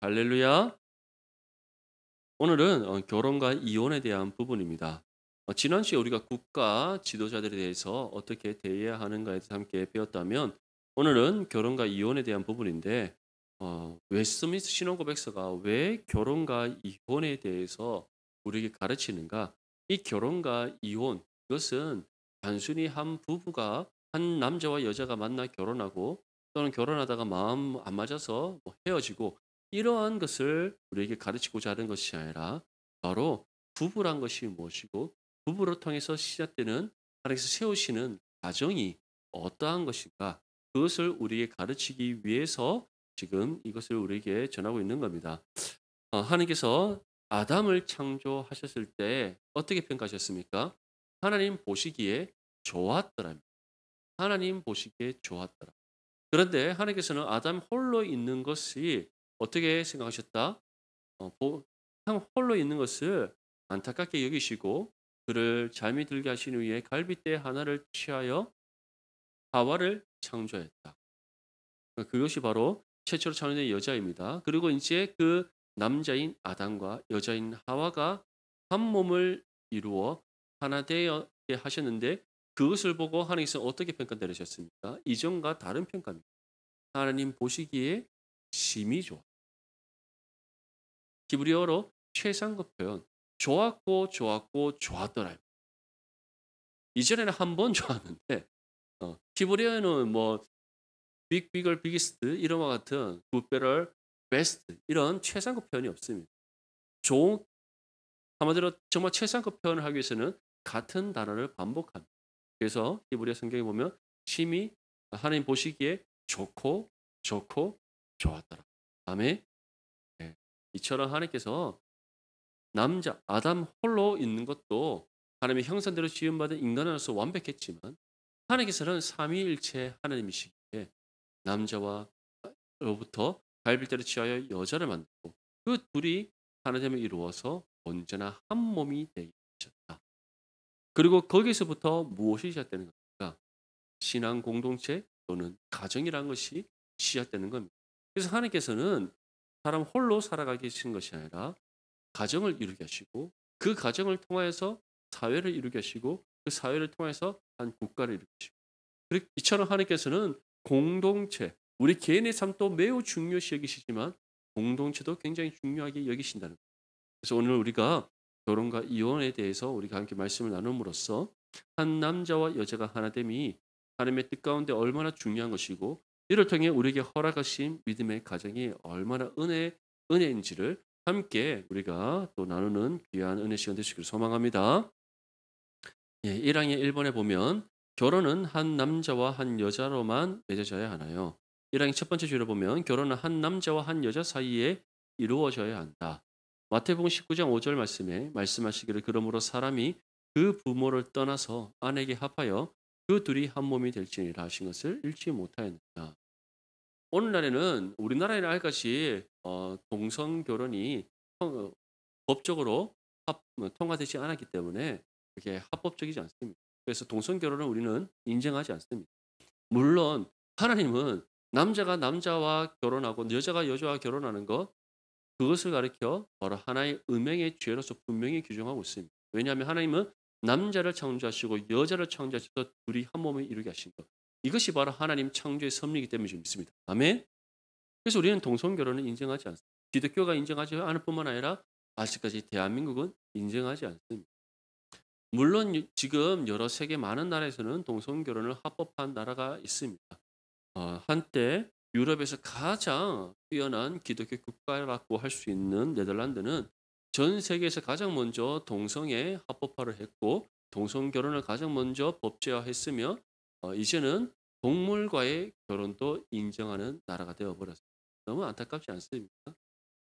할렐루야. 오늘은 결혼과 이혼에 대한 부분입니다. 지난 시에 우리가 국가 지도자들에 대해서 어떻게 대해야 하는가에 대해서 함께 배웠다면 오늘은 결혼과 이혼에 대한 부분인데 웨스트민스터 신혼고백서가 왜 결혼과 이혼에 대해서 우리에게 가르치는가? 이 결혼과 이혼 이것은 단순히 한 부부가 한 남자와 여자가 만나 결혼하고 또는 결혼하다가 마음 안 맞아서 뭐 헤어지고 이러한 것을 우리에게 가르치고자 하는 것이 아니라 바로 부부란 것이 무엇이고 부부를 통해서 시작되는 하나님께서 세우시는 가정이 어떠한 것인가 그것을 우리에게 가르치기 위해서 지금 이것을 우리에게 전하고 있는 겁니다. 하나님께서 아담을 창조하셨을 때 어떻게 평가하셨습니까? 하나님 보시기에 좋았더라. 하나님 보시기에 좋았더라. 그런데 하나님께서는 아담 홀로 있는 것이 어떻게 생각하셨다? 형 홀로 있는 것을 안타깝게 여기시고 그를 잠이 들게 하신 후에 갈빗대 하나를 취하여 하와를 창조했다. 그것이 바로 최초로 창조된 여자입니다. 그리고 이제 그 남자인 아담과 여자인 하와가 한 몸을 이루어 하나 되게 하셨는데 그것을 보고 하나님께서 어떻게 평가 내리셨습니까? 이전과 다른 평가입니다. 하나님 보시기에 심히 좋아. 히브리어로 최상급 표현. 좋았고 좋았고 좋았더라. 이전에는 한 번 좋았는데 히브리어에는 뭐 빅 비글 비기스트 이런 것 같은 굿 베럴 베스트 이런 최상급 표현이 없습니다. 좋은 한마디로 정말 최상급 표현을 하기 위해서는 같은 단어를 반복합니다. 그래서 히브리어 성경에 보면 심히 하나님 보시기에 좋고 좋고 좋았더라. 아멘. 네. 이처럼 하나님께서 남자 아담 홀로 있는 것도 하나님의 형상대로 지음받은 인간으로서 완벽했지만 하나님께서는 삼위일체 하나님이시기에 남자와 로부터 갈빗대로 취하여 여자를 만들고 그 둘이 하나됨을 이루어서 언제나 한 몸이 되게 하셨다. 그리고 거기서부터 무엇이 시작되는 겁니까? 신앙 공동체 또는 가정이라는 것이 시작되는 겁니다. 그래서 하나님께서는 사람 홀로 살아가게 하신 것이 아니라 가정을 이루게 하시고 그 가정을 통하여서 사회를 이루게 하시고 그 사회를 통해서 한 국가를 이루게 하시고 이처럼 하나님께서는 공동체 우리 개인의 삶도 매우 중요시 여기시지만 공동체도 굉장히 중요하게 여기신다는 거예요. 그래서 오늘 우리가 결혼과 이혼에 대해서 우리가 함께 말씀을 나눔으로써 한 남자와 여자가 하나됨이 하나님의 뜻 가운데 얼마나 중요한 것이고 이를 통해 우리에게 허락하신 믿음의 가정이 얼마나 은혜인지를 함께 우리가 또 나누는 귀한 은혜 시간 되시기를 소망합니다. 예, 1항의 1번에 보면 결혼은 한 남자와 한 여자로만 맺어져야 하나요? 1항의 첫 번째 줄에 보면 결혼은 한 남자와 한 여자 사이에 이루어져야 한다. 마태복음 19장 5절 말씀에 말씀하시기를 그러므로 사람이 그 부모를 떠나서 아내에게 합하여 그 둘이 한 몸이 될지니라 하신 것을 잃지 못하였느냐. 오늘날에는 우리나라에는 알같이 동성 결혼이 법적으로 통과되지 않았기 때문에 그게 합법적이지 않습니다. 그래서 동성 결혼을 우리는 인정하지 않습니다. 물론 하나님은 남자가 남자와 결혼하고 여자가 여자와 결혼하는 것 그것을 가리켜 바로 하나의 음행의 죄로서 분명히 규정하고 있습니다. 왜냐하면 하나님은 남자를 창조하시고 여자를 창조하셔서 둘이 한 몸을 이루게 하신 것. 이것이 바로 하나님 창조의 섭리이기 때문에 믿습니다. 아멘. 그래서 우리는 동성 결혼을 인정하지 않습니다. 기독교가 인정하지 않을 뿐만 아니라 아직까지 대한민국은 인정하지 않습니다. 물론 지금 여러 세계 많은 나라에서는 동성 결혼을 합법한 나라가 있습니다. 한때 유럽에서 가장 뛰어난 기독교 국가라고 할 수 있는 네덜란드는 전 세계에서 가장 먼저 동성애 합법화를 했고 동성 결혼을 가장 먼저 법제화했으며 이제는 동물과의 결혼도 인정하는 나라가 되어 버렸습니다. 너무 안타깝지 않습니까?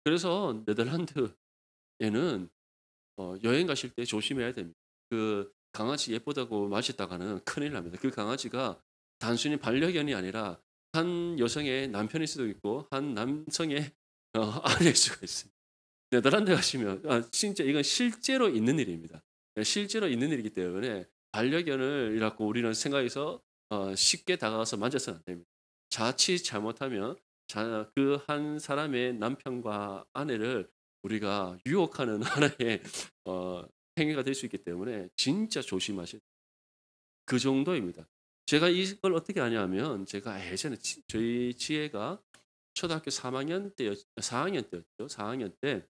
그래서 네덜란드에는 여행 가실 때 조심해야 됩니다. 그 강아지 예쁘다고 마셨다가는 큰일 납니다. 그 강아지가 단순히 반려견이 아니라 한 여성의 남편일 수도 있고 한 남성의 아내일 수가 있습니다. 네덜란드 가시면 진짜 이건 실제로 있는 일입니다. 실제로 있는 일이기 때문에 반려견을 이라고 우리는 생각해서 쉽게 다가가서 만져서는 안 됩니다. 자칫 잘못하면 그 한 사람의 남편과 아내를 우리가 유혹하는 하나의 어 행위가 될 수 있기 때문에 진짜 조심하셔야 돼요. 그 정도입니다. 제가 이걸 어떻게 아냐면 제가 예전에 저희 지혜가 초등학교 3 학년 때였 4 학년 때였죠. 4 학년 때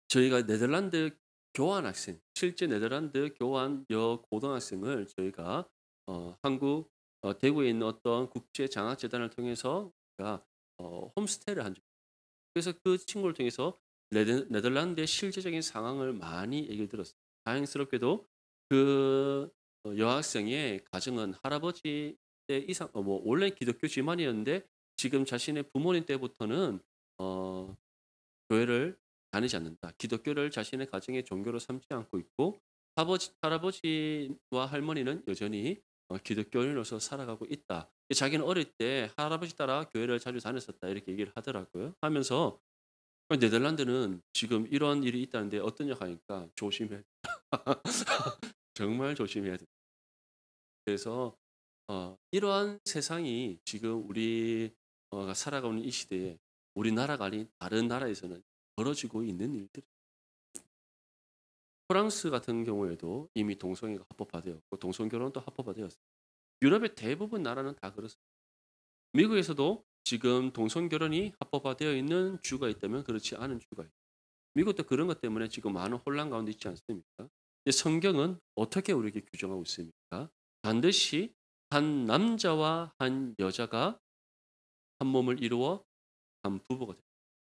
저희가 네덜란드 교환학생, 실제 네덜란드 교환 여고등학생을 저희가 한국 대구에 있는 어떤 국제 장학 재단을 통해서 제가 홈스테이를 한 적이 있어요. 그래서 그 친구를 통해서 네덜란드의 실제적인 상황을 많이 얘기를 들었어요. 다행스럽게도 그 여학생의 가정은 할아버지 때 이상 뭐 원래 기독교 집안이었는데 지금 자신의 부모님 때부터는 어 교회를 다니지 않는다. 기독교를 자신의 가정의 종교로 삼지 않고 있고 할아버지와 할머니는 여전히 기독교인으로서 살아가고 있다. 자기는 어릴 때 할아버지 따라 교회를 자주 다녔었다. 이렇게 얘기를 하더라고요. 하면서 네덜란드는 지금 이런 일이 있다는데 어떠냐 하니까 조심해. 정말 조심해야 돼. 그래서 이러한 세상이 지금 우리가 살아가는 이 시대에 우리나라가 아닌 다른 나라에서는 벌어지고 있는 일들. 프랑스 같은 경우에도 이미 동성애가 합법화되었고 동성 결혼도 합법화되었어요. 유럽의 대부분 나라는 다 그렇습니다. 미국에서도 지금 동성 결혼이 합법화되어 있는 주가 있다면 그렇지 않은 주가 있어요. 미국도 그런 것 때문에 지금 많은 혼란 가운데 있지 않습니까? 근데 성경은 어떻게 우리에게 규정하고 있습니까? 반드시 한 남자와 한 여자가 한 몸을 이루어 한 부부가 됩니다.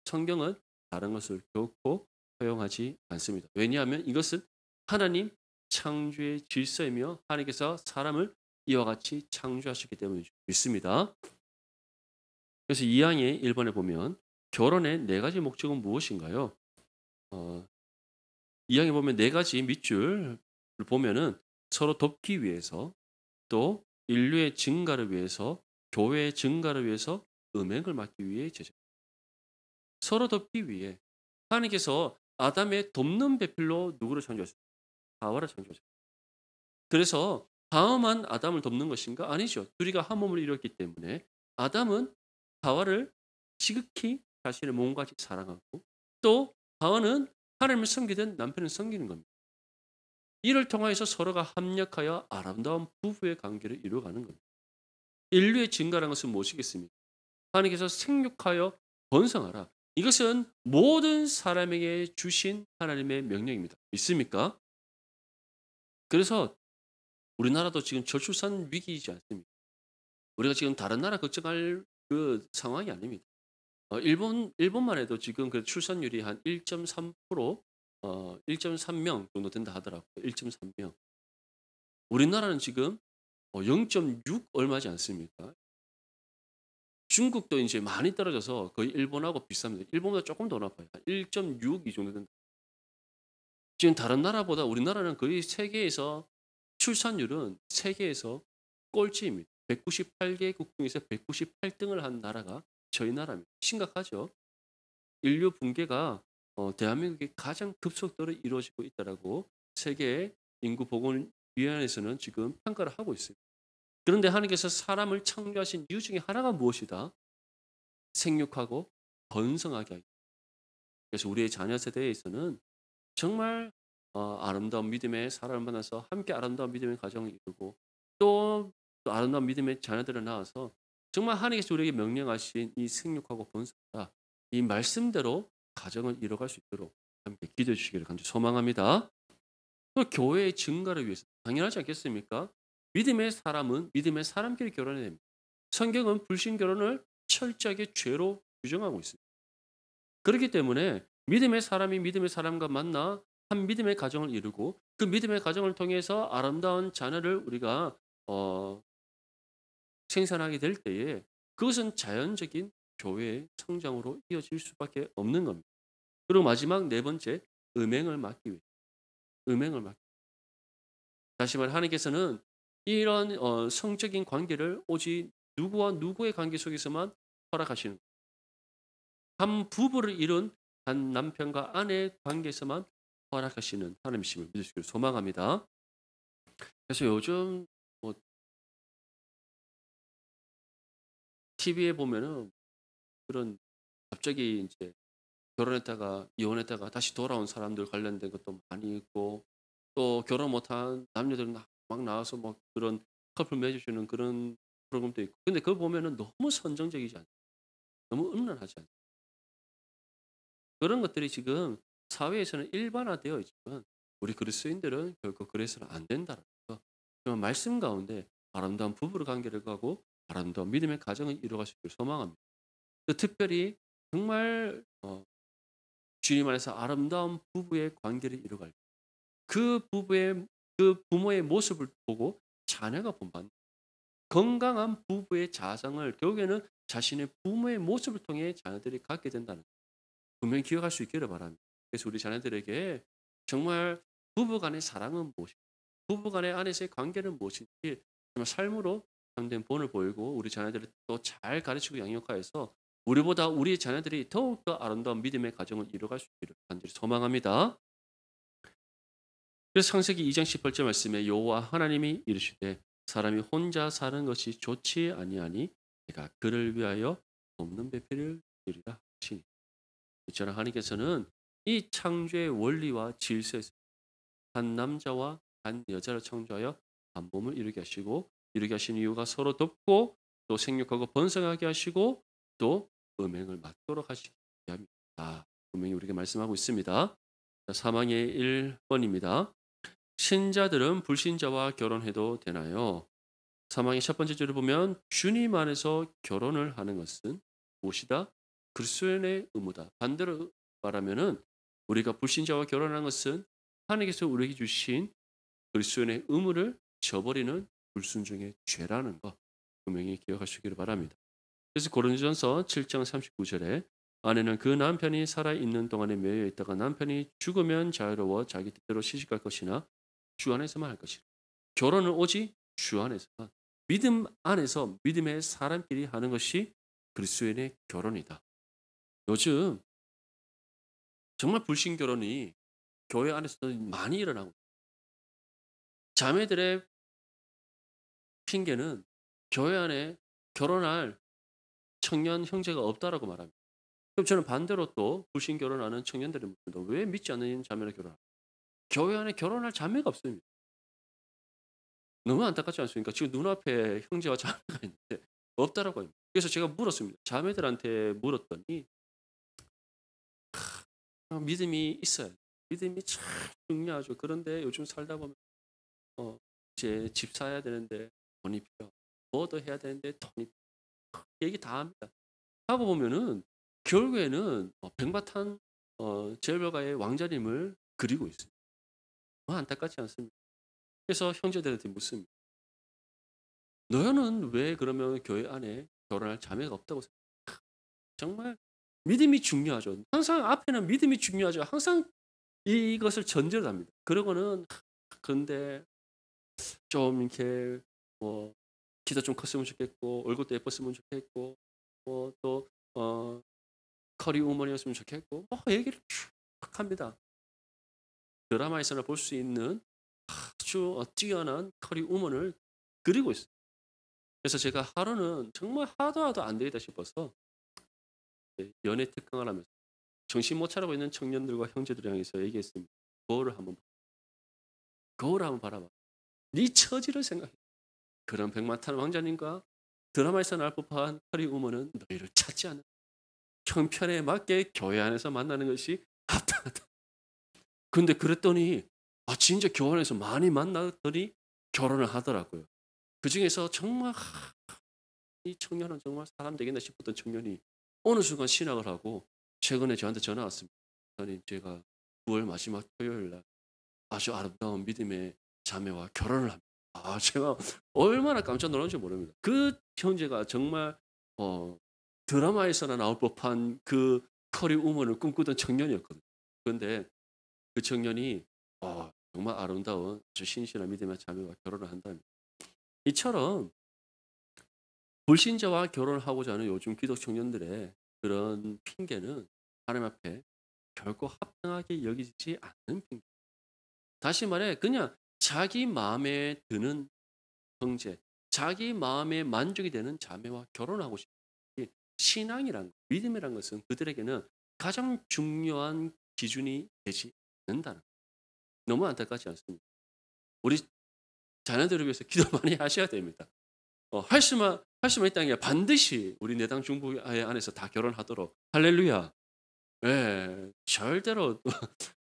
성경은 다른 것을 결코 허용하지 않습니다. 왜냐하면 이것은 하나님 창조의 질서이며 하나님께서 사람을 이와 같이 창조하셨기 때문에 믿습니다. 그래서 2항의 1번에 보면 결혼의 네 가지 목적은 무엇인가요? 어, 2항에 보면 네 가지 밑줄을 보면은 서로 돕기 위해서 또 인류의 증가를 위해서 교회의 증가를 위해서 음행을 막기 위해 제정. 서로 돕기 위해 하나님께서 아담의 돕는 배필로 누구를 창조하셨어요? 하와를 창조하셨어요. 그래서 하와만 아담을 돕는 것인가? 아니죠. 둘이가 한 몸을 이뤘기 때문에 아담은 하와를 지극히 자신의 몸과 같이 사랑하고 또 하와는 하나님을 섬기든 남편을 섬기는 겁니다. 이를 통하여서 서로가 합력하여 아름다운 부부의 관계를 이루어가는 겁니다. 인류의 증가라는 것은 무엇이겠습니까? 하나님께서 생육하여 번성하라. 이것은 모든 사람에게 주신 하나님의 명령입니다. 믿습니까? 그래서 우리나라도 지금 저출산 위기이지 않습니까? 우리가 지금 다른 나라 걱정할 그 상황이 아닙니다. 일본만 해도 지금 그 출산율이 한 1.3% 1.3명 정도 된다 하더라고요. 1.3명. 우리나라는 지금 0.6 얼마지 않습니까? 중국도 이제 많이 떨어져서 거의 일본하고 비슷합니다. 일본보다 조금 더 높아요. 1.6 이 정도 된다. 지금 다른 나라보다 우리나라는 거의 세계에서 출산율은 세계에서 꼴찌입니다. 198개국 중에서 198등을 한 나라가 저희 나라입니다. 심각하죠. 인류 붕괴가 대한민국이 가장 급속도로 이루어지고 있다라고 세계 인구 보건위원회에서는 지금 평가를 하고 있습니다. 그런데 하나님께서 사람을 창조하신 이유 중에 하나가 무엇이다? 생육하고 번성하게 하기. 그래서 우리의 자녀 세대에서는 정말 아름다운 믿음의 사람을 만나서 함께 아름다운 믿음의 가정을 이루고 또 아름다운 믿음의 자녀들을 낳아서 정말 하나님께서 우리에게 명령하신 이 생육하고 번성하라. 이 말씀대로 가정을 이뤄갈 수 있도록 함께 기도해 주시기를 간절히 소망합니다. 또 교회의 증가를 위해서 당연하지 않겠습니까? 믿음의 사람은 믿음의 사람끼리 결혼해야 됩니다. 성경은 불신 결혼을 철저하게 죄로 규정하고 있습니다. 그렇기 때문에 믿음의 사람이 믿음의 사람과 만나 한 믿음의 가정을 이루고 그 믿음의 가정을 통해서 아름다운 자녀를 우리가 어 생산하게 될 때에 그것은 자연적인 교회의 성장으로 이어질 수밖에 없는 겁니다. 그리고 마지막 네 번째 음행을 막기 위해 음행을 막 다시 말해 하나님께서는 이런 성적인 관계를 오직 누구와 누구의 관계 속에서만 허락하시는 거예요. 한 부부를 이룬 한 남편과 아내의 관계에서만 허락하시는 하나님이심을 믿으시기를 소망합니다. 그래서 요즘 뭐 TV에 보면은 그런 갑자기 이제 결혼했다가 이혼했다가 다시 돌아온 사람들 관련된 것도 많이 있고 또 결혼 못한 남녀들은 막 나와서 막 그런 커플 맺어주는 그런 프로그램도 있고. 근데 그거 보면은 너무 선정적이지 않아요. 너무 음란하지 않아요. 그런 것들이 지금 사회에서는 일반화되어 있지만 우리 그리스도인들은 결코 그래서는 안 된다라는 거. 그런 말씀 가운데 아름다운 부부의 관계를 가고 아름다운 믿음의 가정을 이루어갈 수 있기를 소망합니다. 또 특별히 정말 주님 안에서 아름다운 부부의 관계를 이루어갈 때 그 부부의 그 부모의 모습을 보고 자녀가 본받는 건강한 부부의 자상을 결국에는 자신의 부모의 모습을 통해 자녀들이 갖게 된다는 거 분명히 기억할 수 있기를 바랍니다. 그래서 우리 자녀들에게 정말 부부 간의 사랑은 무엇인지, 부부 간의 안에서의 관계는 무엇인지 정말 삶으로 참된 본을 보이고 우리 자녀들을 또 잘 가르치고 양육하여서 우리보다 우리 자녀들이 더욱더 아름다운 믿음의 가정을 이루어갈 수 있기를 간절히 소망합니다. 그래서 창세기 2장 18절 말씀에 여호와 하나님이 이르시되 사람이 혼자 사는 것이 좋지 아니하니 내가 그를 위하여 돕는 배필을 주리라 하시니. 이처럼 하나님께서는 이 창조의 원리와 질서에서 한 남자와 한 여자를 창조하여 한 몸을 이루게 하시고 이루게 하신 이유가 서로 돕고 또 생육하고 번성하게 하시고 또 음행을 맡도록 하시기 위함입니다. 분명히 우리에게 말씀하고 있습니다. 사망의 1번입니다. 신자들은 불신자와 결혼해도 되나요? 사망의 첫 번째 줄을 보면 주님 안에서 결혼을 하는 것은 무엇이다? 그리스도인의 의무다. 반대로 말하면은 우리가 불신자와 결혼하는 것은 하나님께서 우리에게 주신 그리스도인의 의무를 저버리는 불순종의 죄라는 것 분명히 기억하시기를 바랍니다. 그래서 고린도전서 7장 39절에 아내는 그 남편이 살아 있는 동안에 매여 있다가 남편이 죽으면 자유로워 자기 뜻대로 시집갈 것이나 주 안에서만 할 것이라. 결혼은 오직 주 안에서만 믿음 안에서 믿음의 사람끼리 하는 것이 그리스도인의 결혼이다. 요즘 정말 불신 결혼이 교회 안에서도 많이 일어나고 있어요. 자매들의 핑계는 교회 안에 결혼할 청년 형제가 없다라고 말합니다. 그럼 저는 반대로 또 불신 결혼하는 청년들이 묻습니다. 왜 믿지 않는 자매를 결혼할까? 교회 안에 결혼할 자매가 없습니다. 너무 안타깝지 않습니까? 지금 눈앞에 형제와 자매가 있는데 없다라고 합니다. 그래서 제가 물었습니다. 자매들한테 물었더니 믿음이 있어야 돼요. 믿음이 참 중요하죠. 그런데 요즘 살다 보면 이제 집 사야 되는데 돈이 필요하고 뭐 더 해야 되는데 돈이 얘기 다 합니다. 하고 보면은 결국에는 백마탄 제별가의 왕자님을 그리고 있어요. 안타깝지 않습니까? 그래서 형제들한테 묻습니다. 너는 왜 그러면 교회 안에 결혼할 자매가 없다고 생각해? 정말 믿음이 중요하죠. 항상 앞에는 믿음이 중요하죠. 항상 이것을 전제로 합니다. 그러고는 근데 좀 이렇게 뭐 키도 좀 컸으면 좋겠고 얼굴도 예뻤으면 좋겠고 또 커리 우먼이었으면 좋겠고 얘기를 쭉 합니다. 드라마에서나 볼 수 있는 아주 뛰어난 커리 우먼을 그리고 있어요. 그래서 제가 하루는 정말 하도 안 되겠다 싶어서 연애 특강을 하면서 정신 못 차리고 있는 청년들과 형제들을 향해서 얘기했습니다. 거울을 한번 바라봐. 네 처지를 생각해. 그런 백마탄 왕자님과 드라마에서 날 법한 커리 우먼은 너희를 찾지 않는 형편에 맞게 교회 안에서 만나는 것이 합당하다. 근데 그랬더니 진짜 교회 안에서 많이 만나더니 결혼을 하더라고요. 그중에서 정말 이 청년은 정말 사람 되겠나 싶었던 청년이 어느 순간 신학을 하고 최근에 저한테 전화 왔습니다. 저는 제가 9월 마지막 토요일 날 아주 아름다운 믿음의 자매와 결혼을 합니다. 제가 얼마나 깜짝 놀랐는지 모릅니다. 그 형제가 정말 드라마에서나 나올 법한 그 커리 우먼을 꿈꾸던 청년이었거든요. 그런데 그 청년이 정말 아름다운 아주 신실한 믿음의 자매와 결혼을 한다면 이처럼 불신자와 결혼을 하고자 하는 요즘 기독 청년들의 그런 핑계는 하나님 앞에 결코 합당하게 여기지 않는 핑계. 다시 말해 그냥 자기 마음에 드는 형제, 자기 마음에 만족이 되는 자매와 결혼하고 싶지 신앙이란 것, 믿음이란 것은 그들에게는 가장 중요한 기준이 되지 않는다는 거예요. 너무 안타깝지 않습니까? 우리 자녀들을 위해서 기도 많이 하셔야 됩니다. 할 수만 있다는 게 반드시 우리 내당 중부 안에서 다 결혼하도록 할렐루야. 예. 절대로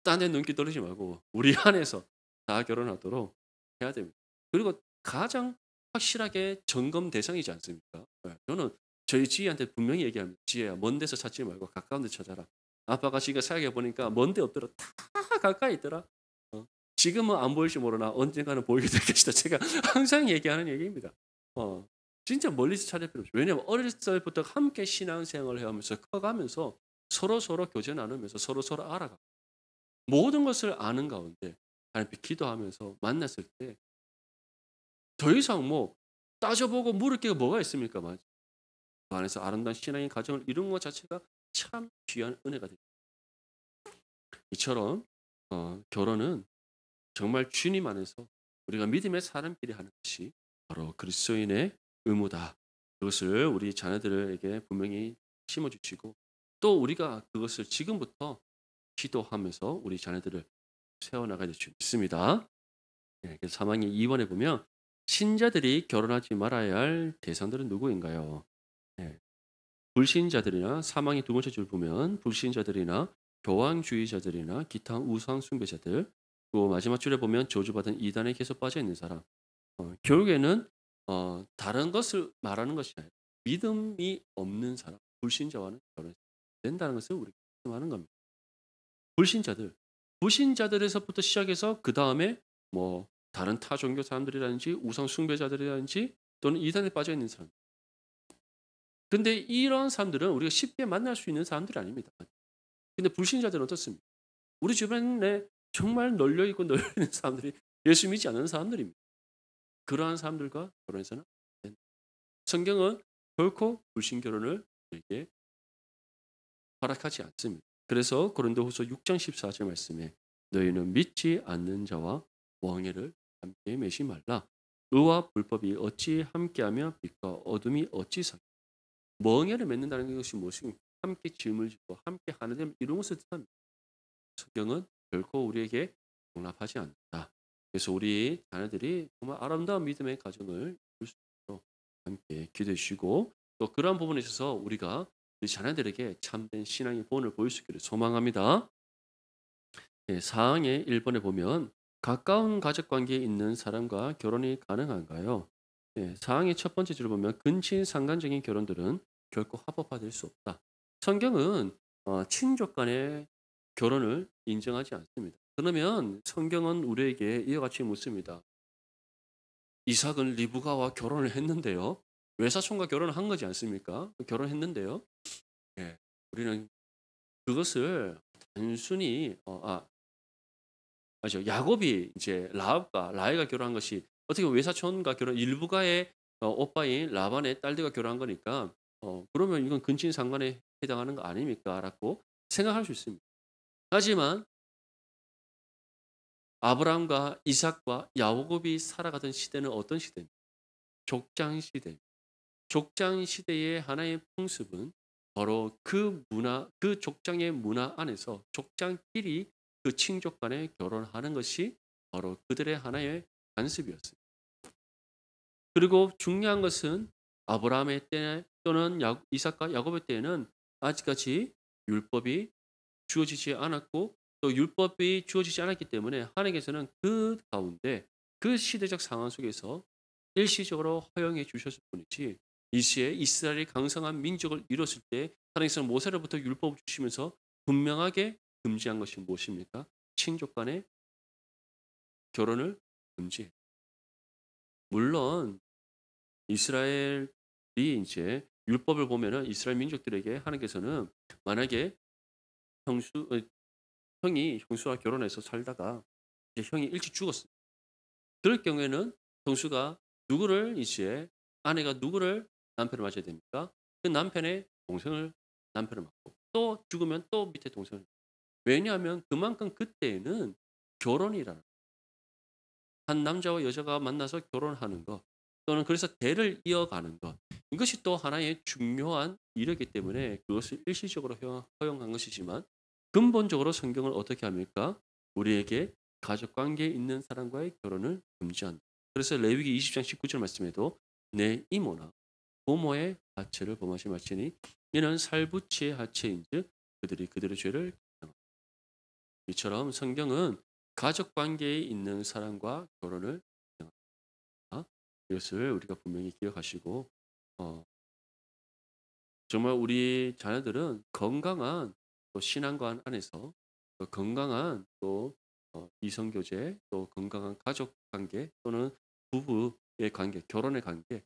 딴 데 눈길 돌리지 말고 우리 안에서 다 결혼하도록 해야 됩니다. 그리고 가장 확실하게 점검 대상이지 않습니까? 예. 저는 저희 지희한테 분명히 얘기합니다. "지혜야 먼 데서 찾지 말고 가까운 데 찾아라." 아빠가 지가 생각해 보니까 먼 데 없더라. 다 가까이 있더라. 어. 지금은 안 보일지 모르나 언젠가는 보이게 될 것이다. 제가 항상 얘기하는 얘기입니다. 어. 진짜 멀리서 찾을 필요 없어요. 왜냐하면 어릴 때부터 함께 신앙생활을 해가면서 커가면서 서로서로 교제 나누면서 서로서로 알아가고 모든 것을 아는 가운데 하나님께 기도하면서 만났을 때 더 이상 뭐 따져보고 물을 게 뭐가 있습니까? 그 안에서 아름다운 신앙의 가정을 이루는 것 자체가 참 귀한 은혜가 됩니다. 이처럼 결혼은 정말 주님 안에서 우리가 믿음의 사람끼리 하는 것이 바로 그리스도인의 의무다. 그것을 우리 자녀들에게 분명히 심어주시고 또 우리가 그것을 지금부터 기도하면서 우리 자녀들을 세워나가야 될 줄 믿습니다. 그래서 3학년 2번에 보면 신자들이 결혼하지 말아야 할 대상들은 누구인가요? 예, 불신자들이나 3학년 두 번째 줄 보면 불신자들이나 교황주의자들이나 기타 우상 숭배자들 또 마지막 줄에 보면 저주받은 이단에 계속 빠져 있는 사람 결국에는 다른 것을 말하는 것이 아니라 믿음이 없는 사람 불신자와는 결혼이 된다는 것을 우리가 말씀하는 겁니다. 불신자들에서부터 시작해서 그 다음에 뭐 다른 타 종교 사람들이라든지 우상 숭배자들이라든지 또는 이단에 빠져 있는 사람. 근데 이런 사람들은 우리가 쉽게 만날 수 있는 사람들이 아닙니다. 근데 불신자들은 어떻습니까? 우리 주변에 정말 널려 있고 널려 있는 사람들이 예수 믿지 않는 사람들입니다. 그러한 사람들과 결혼해서는 안 된다. 성경은 결코 불신 결혼을 우리에게 허락하지 않습니다. 그래서 고린도후서 6장 14절 말씀에 너희는 믿지 않는 자와 왕해를 함께 매지 말라. 의와 불법이 어찌 함께하며 빛과 어둠이 어찌 사 멍해를 맺는다는 것이 무엇입니까? 함께 짐을 지고 함께 하나됨 이런 것을 뜻합니다. 성경은 결코 우리에게 용납하지 않는다. 그래서 우리 자녀들이 정말 아름다운 믿음의 가정을 이룰 수 있도록 함께 기도해 주시고 또 그러한 부분에 있어서 우리가 우리 자녀들에게 참된 신앙의 본을 보일 수 있기를 소망합니다. 4항의 1번에 보면 가까운 가족 관계에 있는 사람과 결혼이 가능한가요? 4항의 첫 번째 줄을 보면 근친 상간적인 결혼들은 결코 합법화될 수 없다. 성경은 친족 간의 결혼을 인정하지 않습니다. 그러면 성경은 우리에게 이와 같이 묻습니다. 이삭은 리브가와 결혼을 했는데요. 외사촌과 결혼을 한 거지 않습니까? 결혼했는데요. 예, 우리는 그것을 단순히 맞죠. 야곱이 이제 라합과 라헬과 결혼한 것이 어떻게 보면 외사촌과 결혼 일부가의 오빠인 라반의 딸들과 결혼한 거니까 그러면 이건 근친상간에 해당하는 거 아닙니까?라고 생각할 수 있습니다. 하지만 아브라함과 이삭과 야곱이 살아가던 시대는 어떤 시대입니까? 족장 시대. 족장 시대의 하나의 풍습은 바로 그 문화, 그 족장의 문화 안에서 족장끼리 그 친족 간에 결혼하는 것이 바로 그들의 하나의 관습이었습니다. 그리고 중요한 것은 아브라함의 때 또는 이삭과 야곱의 때에는 아직까지 율법이 주어지지 않았고 또 율법이 주어지지 않았기 때문에 하나님께서는 그 가운데 그 시대적 상황 속에서 일시적으로 허용해 주셨을 뿐이지 이 시에 이스라엘이 강성한 민족을 이뤘을 때 하나님께서는 모세로부터 율법을 주시면서 분명하게 금지한 것이 무엇입니까? 친족 간의 결혼을 금지해. 물론 이스라엘이 이제 율법을 보면은 이스라엘 민족들에게 하나님께서는 만약에 형이 형수와 결혼해서 살다가 이제 형이 일찍 죽었어요. 그럴 경우에는 형수가 누구를 이제 아내가 누구를 남편을 맞아야 됩니까? 그 남편의 동생을 남편을 맞고 또 죽으면 또 밑에 동생을. 왜냐하면 그만큼 그때에는 결혼이라는 한 남자와 여자가 만나서 결혼하는 거 또는 그래서 대를 이어가는 것. 이것이 또 하나의 중요한 일이기 때문에 그것을 일시적으로 허용한 것이지만 근본적으로 성경은 어떻게 합니까? 우리에게 가족 관계에 있는 사람과의 결혼을 금지한다. 그래서 레위기 20장 19절 말씀에도 내 이모나 부모의 하체를 범하지 말지니 이는 살부치의 하체인즉 그들이 그들의 죄를 당하리라. 이처럼 성경은 가족 관계에 있는 사람과 결혼을 정한다. 이것을 우리가 분명히 기억하시고 어, 정말 우리 자녀들은 건강한 또 신앙관 안에서 또 건강한 또 이성 교제 또 건강한 가족 관계 또는 부부의 관계, 결혼의 관계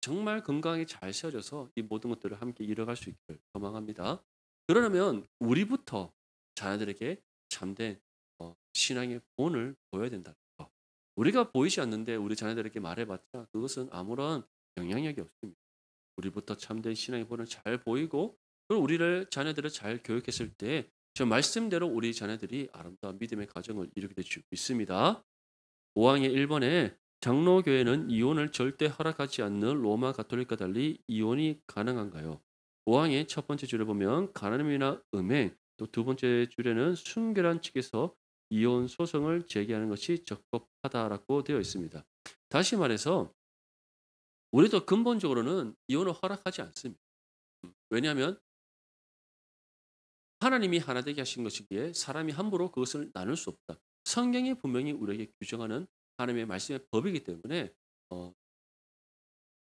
정말 건강하게 잘 세워져서 이 모든 것들을 함께 이뤄갈 수 있기를 소망합니다. 그러려면 우리부터 자녀들에게 참된 신앙의 본을 보여야 된다는 거. 우리가 보이지 않는데 우리 자녀들에게 말해봤자 그것은 아무런 영향력이 없습니다. 우리부터 참된 신앙의 본을 잘 보이고 그리고 우리를 자녀들을 잘 교육했을 때 저 말씀대로 우리 자녀들이 아름다운 믿음의 가정을 이루게 될 수 있습니다. 5항의 1번에 장로교회는 이혼을 절대 허락하지 않는 로마 가톨릭과 달리 이혼이 가능한가요? 5항의 첫 번째 줄에 보면 간음이나 음행, 또 두 번째 줄에는 순결한 측에서 이혼 소송을 제기하는 것이 적법하다라고 되어 있습니다. 다시 말해서 우리도 근본적으로는 이혼을 허락하지 않습니다. 왜냐하면 하나님이 하나 되게 하신 것이기에 사람이 함부로 그것을 나눌 수 없다. 성경이 분명히 우리에게 규정하는 하나님의 말씀의 법이기 때문에 어,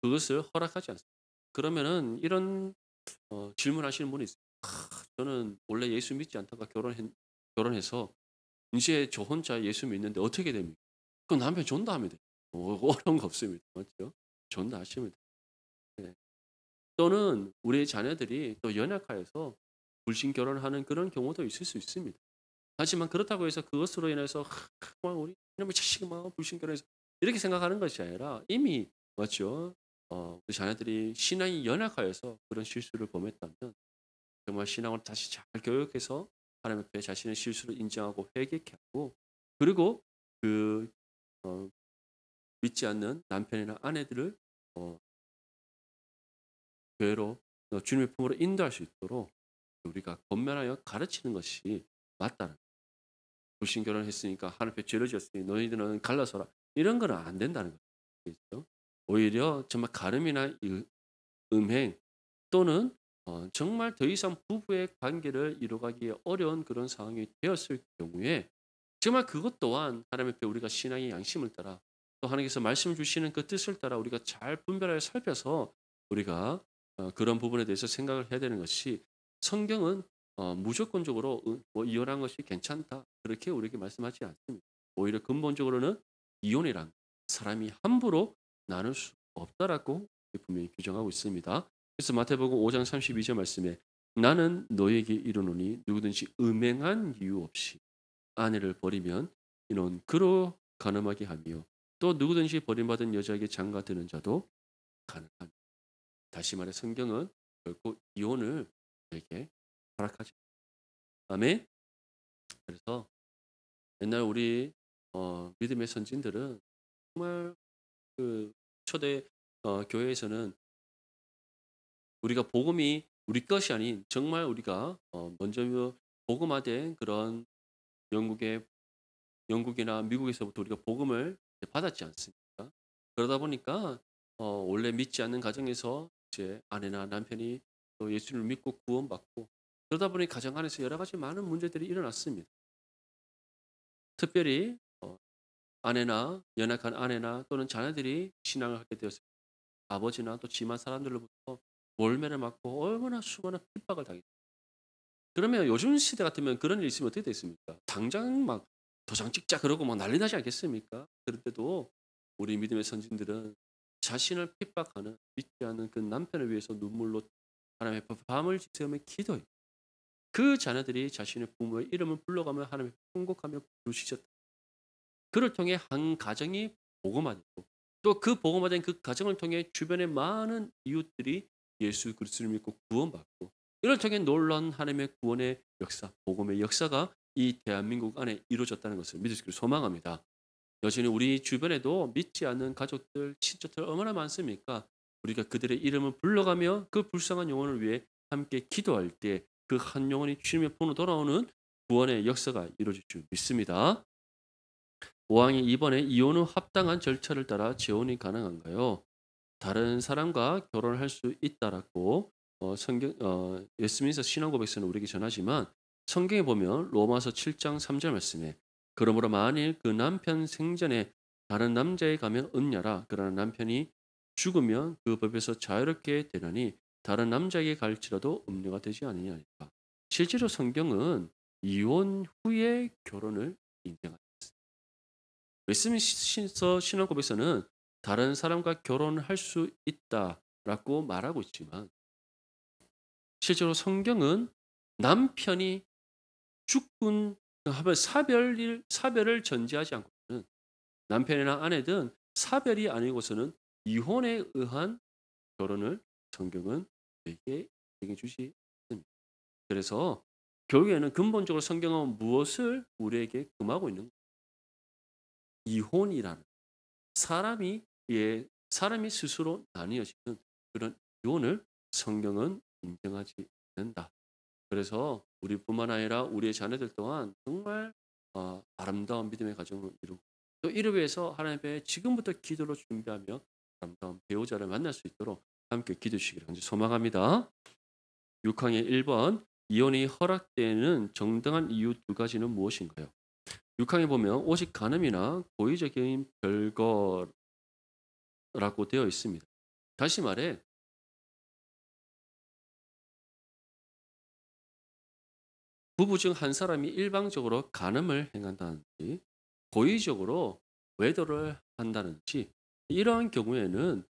그것을 허락하지 않습니다. 그러면은 이런 질문하시는 분이 있어요. 저는 원래 예수 믿지 않다가 결혼해서 이제 저 혼자 예수 믿는데 어떻게 됩니까? 그럼 남편 존다하면 돼요. 어려운 거 없습니다. 맞죠? 존다하시면 돼요. 네. 또는 우리 자녀들이 또 연약하여서 불신 결혼하는 그런 경우도 있을 수 있습니다. 하지만 그렇다고 해서 그것으로 인해서 우리 이놈의 자식이 막 불신 결혼해서 이렇게 생각하는 것이 아니라 이미 맞죠? 우리 자녀들이 신앙이 연약하여서 그런 실수를 범했다면 정말 신앙을 다시 잘 교육해서 하나님 앞에 자신의 실수를 인정하고 회개케 하고 그리고 그 어, 믿지 않는 남편이나 아내들을 어, 교회로 주님의 품으로 인도할 수 있도록 우리가 권면하여 가르치는 것이 맞다는 거예요. 불신 결혼했으니까 하나님 앞에 죄를 지었으니 너희들은 갈라서라. 이런 거는 안 된다는 거죠. 오히려 정말 가름이나 음행 또는 정말 더 이상 부부의 관계를 이루어가기에 어려운 그런 상황이 되었을 경우에 정말 그것 또한 하나님 앞에 우리가 신앙의 양심을 따라 또 하나님께서 말씀 주시는 그 뜻을 따라 우리가 잘 분별하여 살펴서 우리가 그런 부분에 대해서 생각을 해야 되는 것이 성경은 무조건적으로 뭐 이혼한 것이 괜찮다 그렇게 우리에게 말씀하지 않습니다. 오히려 근본적으로는 이혼이란 사람이 함부로 나눌 수 없다라고 분명히 규정하고 있습니다. 그래서 마태복음 5장 32절 말씀에 나는 너에게 이르노니 누구든지 음행한 이유 없이 아내를 버리면 이는 그로 간음하게 하며 또 누구든지 버림받은 여자에게 장가드는 자도 가능하니 다시 말해 성경은 결코 이혼을 우리에게 허락하지 않습니다. 아멘. 그래서 옛날 우리 믿음의 선진들은 정말 그 초대 교회에서는 우리가 복음이 우리 것이 아닌 정말 우리가 먼저 복음화된 그런 영국의 영국이나 미국에서부터 우리가 복음을 받았지 않습니까? 그러다 보니까 원래 믿지 않는 가정에서 이제 아내나 남편이 또 예수를 믿고 구원받고 그러다 보니 가정 안에서 여러 가지 많은 문제들이 일어났습니다. 특별히 아내나 연약한 아내나 또는 자녀들이 신앙을 하게 되었을 때 아버지나 또 집안 사람들로부터 몰매를 맞고 얼마나 수많은 핍박을 당했어요. 그러면 요즘 시대 같으면 그런 일이 있으면 어떻게 되겠습니까? 당장 막 도장 찍자 그러고 막 난리 나지 않겠습니까? 그럴 때도 우리 믿음의 선진들은 자신을 핍박하는 믿지 않는 그 남편을 위해서 눈물로 하나님 앞에 밤을 지새우며 기도해요. 그 자녀들이 자신의 부모의 이름을 불러가며 하나님 앞에 통곡하며 부르시셨다. 그를 통해 한 가정이 복음화되고 또 그 복음화된 그 가정을 통해 주변의 많은 이웃들이 예수 그리스도를 믿고 구원받고 이를 통해 놀라운 하나님의 구원의 역사, 복음의 역사가 이 대한민국 안에 이루어졌다는 것을 믿을 수 있기를 소망합니다. 여전히 우리 주변에도 믿지 않는 가족들, 친척들 얼마나 많습니까? 우리가 그들의 이름을 불러가며 그 불쌍한 영혼을 위해 함께 기도할 때 그 한 영혼이 주님의 품으로 돌아오는 구원의 역사가 이루어질 줄 믿습니다. 5항이 이번에 이혼 후 합당한 절차를 따라 재혼이 가능한가요? 다른 사람과 결혼할 수 있다라고 성경 웨스민스터 신앙고백서는 우리에게 전하지만 성경에 보면 로마서 7장 3절 말씀에 그러므로 만일 그 남편 생전에 다른 남자에 가면 음녀라 그러나 남편이 죽으면 그 법에서 자유롭게 되나니 다른 남자에게 갈지라도 음녀가 되지 아니하니까. 실제로 성경은 이혼 후의 결혼을 인정합니다. 웨스민스터 신앙고백서는 다른 사람과 결혼할 수 있다라고 말하고 있지만 실제로 성경은 남편이 죽군 하면 사별을 전제하지 않고는 남편이나 아내든 사별이 아니고서는 이혼에 의한 결혼을 성경은 우리에게 얘기해 주지 않습니다. 그래서 결국에는 근본적으로 성경은 무엇을 우리에게 금하고 있는 이혼이라는 사람이 스스로 나뉘어지는 그런 이혼을 성경은 인정하지 않는다. 그래서 우리뿐만 아니라 우리의 자녀들 또한 정말 아름다운 믿음의 가정을 이루고 또 이를 위해서 하나님의 지금부터 기도로 준비하며 아름다운 배우자를 만날 수 있도록 함께 기도해 주시기를 간절히 소망합니다. 6항의 1번 이혼이 허락되는 정당한 이유 두 가지는 무엇인가요? 6항에 보면 오직 간음이나 고의적인 별거라고 되어 있습니다. 다시 말해 부부 중 한 사람이 일방적으로 간음을 행한다든지 고의적으로 외도를 한다든지 이러한 경우에는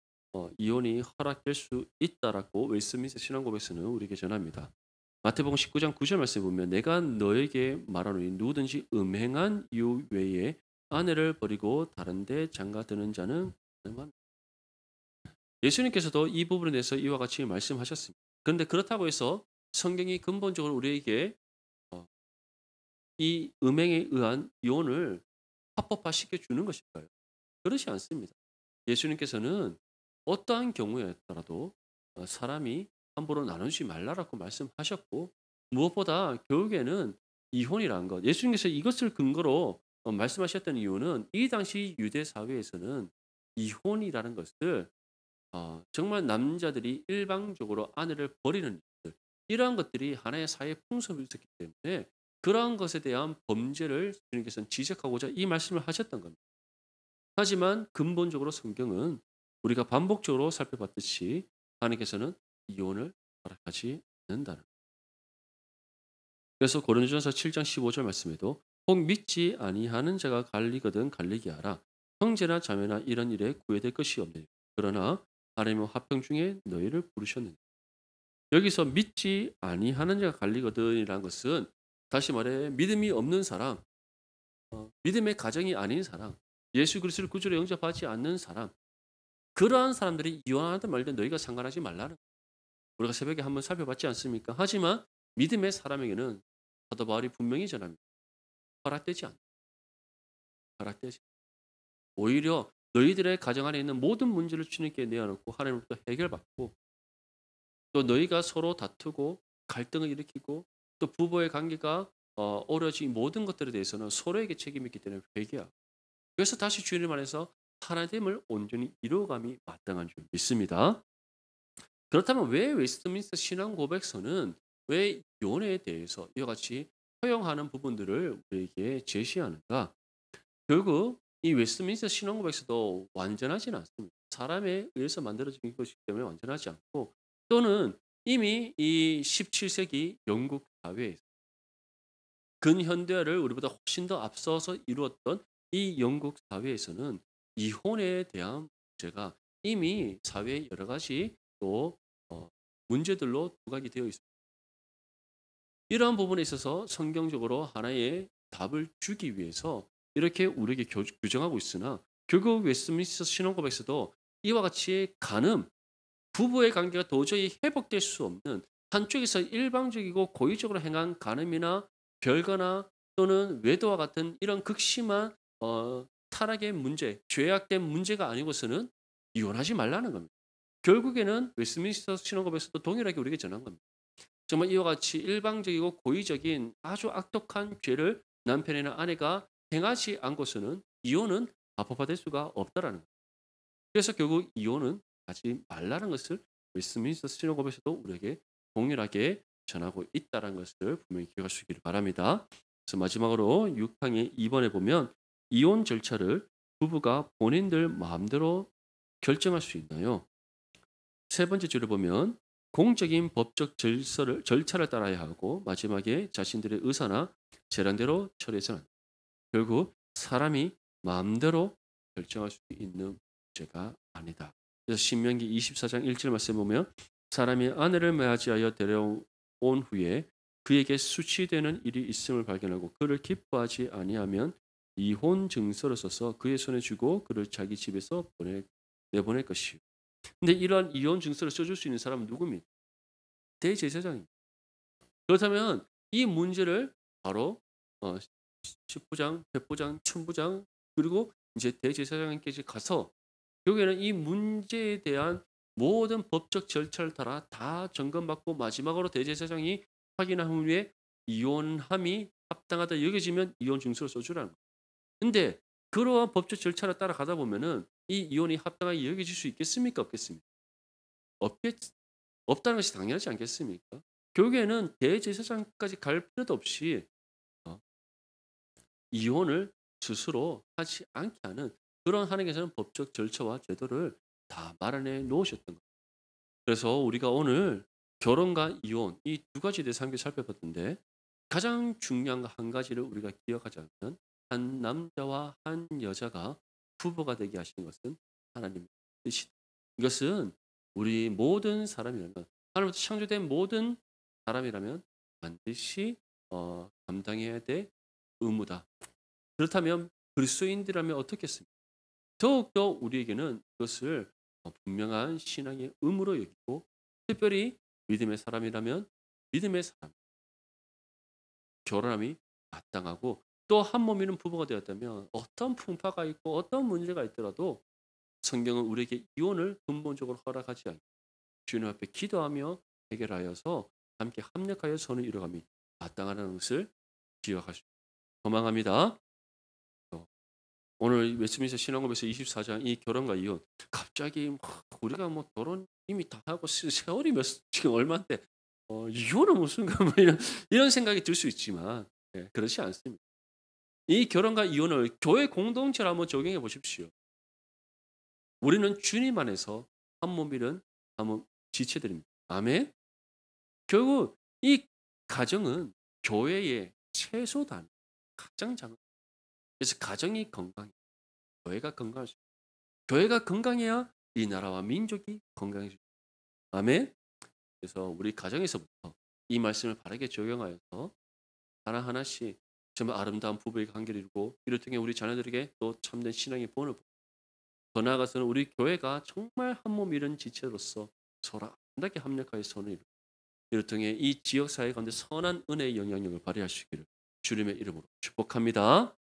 이혼이 허락될 수 있다라고 웨스민스터 신앙고백서는 우리에게 전합니다. 마태복음 19장 9절 말씀에 보면 내가 너에게 말하노니 누구든지 음행한 이유 외에 아내를 버리고 다른 데 장가드는 자는 가늠하노라. 예수님께서도 이 부분에 대해서 이와 같이 말씀하셨습니다. 그런데 그렇다고 해서 성경이 근본적으로 우리에게 어, 이 음행에 의한 이혼을 합법화시켜 주는 것일까요? 그렇지 않습니다. 예수님께서는 어떠한 경우였더라도 사람이 함부로 나누지 말라라고 말씀하셨고 무엇보다 결국에는 이혼이라는 것 예수님께서 이것을 근거로 말씀하셨던 이유는 이 당시 유대 사회에서는 이혼이라는 것을 정말 남자들이 일방적으로 아내를 버리는 일들 이러한 것들이 하나의 사회 풍습이 있었기 때문에 그러한 것에 대한 범죄를 주님께서는 지적하고자 이 말씀을 하셨던 겁니다. 하지만 근본적으로 성경은 우리가 반복적으로 살펴봤듯이 하나님께서는 이혼을 허락하지 않는다는 거예요. 그래서 고린도전서 7장 15절 말씀에도 혹 믿지 아니하는 자가 갈리거든 갈리게 하라. 형제나 자매나 이런 일에 구애될 것이 없느니 그러나 하나님은 화평 중에 너희를 부르셨느니 여기서 믿지 아니하는 자가 갈리거든이라는 것은 다시 말해 믿음이 없는 사람, 믿음의 가정이 아닌 사람, 예수 그리스도를 구주로 영접하지 않는 사람, 그러한 사람들이 이혼하든 말든 너희가 상관하지 말라는 거예요. 우리가 새벽에 한번 살펴봤지 않습니까? 하지만 믿음의 사람에게는 사도 바울이 분명히 전합니다. 허락되지 않다. 허락되지 않다. 오히려 너희들의 가정 안에 있는 모든 문제를 주님께 내어놓고 하나님으로부터 해결받고 또 너희가 서로 다투고 갈등을 일으키고 또 부부의 관계가 어려진 모든 것들에 대해서는 서로에게 책임이 있기 때문에 회개하고 그래서 다시 주님 안에서 하나됨을 온전히 이루어감이 마땅한 줄 믿습니다. 그렇다면 왜 웨스트민스터 신앙 고백서는 왜 이혼에 대해서 이와 같이 허용하는 부분들을 우리에게 제시하는가? 결국 이 웨스트민스터 신앙 고백서도 완전하지는 않습니다. 사람에 의해서 만들어진 것이기 때문에 완전하지 않고 또는 이미 이 17세기 영국 사회에서 근현대화를 우리보다 훨씬 더 앞서서 이루었던 이 영국 사회에서는 이혼에 대한 문제가 이미 사회의 여러 가지 또 문제들로 부각이 되어 있습니다. 이러한 부분에 있어서 성경적으로 하나의 답을 주기 위해서 이렇게 우리에게 규정하고 있으나 결국 웨스트민스터 신앙고백에서도 이와 같이 간음, 부부의 관계가 도저히 회복될 수 없는 한쪽에서 일방적이고 고의적으로 행한 간음이나 별거나 또는 외도와 같은 이런 극심한 타락의 문제, 죄악된 문제가 아니고서는 이혼하지 말라는 겁니다. 결국에는 웨스트민스터 신앙법에서도 동일하게 우리에게 전한 겁니다. 정말 이와 같이 일방적이고 고의적인 아주 악독한 죄를 남편이나 아내가 행하지 않고서는 이혼은 합법화될 수가 없다라는 거예요. 그래서 결국 이혼은 하지 말라는 것을 웨스트민스터 신앙법에서도 우리에게 동일하게 전하고 있다는 것을 분명히 기억할 수 있기를 바랍니다. 그래서 마지막으로 6항의 2번에 보면 이혼 절차를 부부가 본인들 마음대로 결정할 수 있나요? 세 번째 줄을 보면 공적인 법적 절차를 따라야 하고 마지막에 자신들의 의사나 재량대로 처리해서는 안 돼요. 결국 사람이 마음대로 결정할 수 있는 문제가 아니다. 그래서 신명기 24장 1절 말씀 보면 사람이 아내를 맞이하여 데려온 후에 그에게 수치되는 일이 있음을 발견하고 그를 기뻐하지 아니하면 이혼 증서를 써서 그의 손에 주고 그를 자기 집에서 내보낼 것이요. 근데 이러한 이혼 증서를 써줄 수 있는 사람은 누굽니까? 대제사장입니다. 그렇다면 이 문제를 바로 십부장, 백부장, 천부장 그리고 이제 대제사장님께서 가서 결국에는 이 문제에 대한 모든 법적 절차를 따라 다 점검받고 마지막으로 대제사장이 확인한 후에 이혼함이 합당하다 여겨지면 이혼 증서를 써주라는 거예요. 근데 그러한 법적 절차를 따라가다 보면은 이 이혼이 합당하게 여겨질 수 있겠습니까? 없겠습니까? 없다는 것이 당연하지 않겠습니까? 결국에는 대제사장까지 갈 필요도 없이 어, 이혼을 스스로 하지 않게 하는 그런 하나님께서는 법적 절차와 제도를 다 마련해 놓으셨던 거예요. 그래서 우리가 오늘 결혼과 이혼 이 두 가지에 대해서 함께 살펴봤는데 가장 중요한 한 가지를 우리가 기억하자면 한 남자와 한 여자가 부부가 되게 하신 것은 하나님의 뜻이다. 이것은 우리 모든 사람이라면 하나님부터 창조된 모든 사람이라면 반드시 감당해야 될 의무다. 그렇다면 그리스도인들이라면 어떻겠습니까? 더욱더 우리에게는 그것을 분명한 신앙의 의무로 여기고 특별히 믿음의 사람이라면 믿음의 사람, 결혼함이 마땅하고 또 한 몸이는 부부가 되었다면 어떤 풍파가 있고 어떤 문제가 있더라도 성경은 우리에게 이혼을 근본적으로 허락하지 않고 주님 앞에 기도하며 해결하여서 함께 합력하여 선을 이루어감이 마땅하다는 것을 기억하시고 소망합니다. 오늘 웨스트민스터 신앙법에서 24장 이 결혼과 이혼 갑자기 우리가 뭐 결혼 이미 다 하고 세월이 지금 얼마인데 이혼은 무슨 뭐 이런 생각이 들 수 있지만 그렇지 않습니다. 이 결혼과 이혼을 교회 공동체로 한번 적용해 보십시오. 우리는 주님 안에서 한 몸이는 한 몸 지체들입니다. 아멘. 결국 이 가정은 교회의 최소 단 가장 작은 그래서 가정이 건강해 교회가 건강하죠. 교회가 건강해야 이 나라와 민족이 건강해집니다. 아멘. 그래서 우리 가정에서부터 이 말씀을 바르게 적용하여서 하나하나씩 정말 아름다운 부부의 관계를 이루고 이를 통해 우리 자녀들에게 또 참된 신앙의 본을 더 나아가서는 우리 교회가 정말 한 몸 이룬 지체로서 서로 아름답게 합력하여 선을 이루고 이를 통해 이 지역 사회 가운데 선한 은혜의 영향력을 발휘할 수 있기를 주님의 이름으로 축복합니다.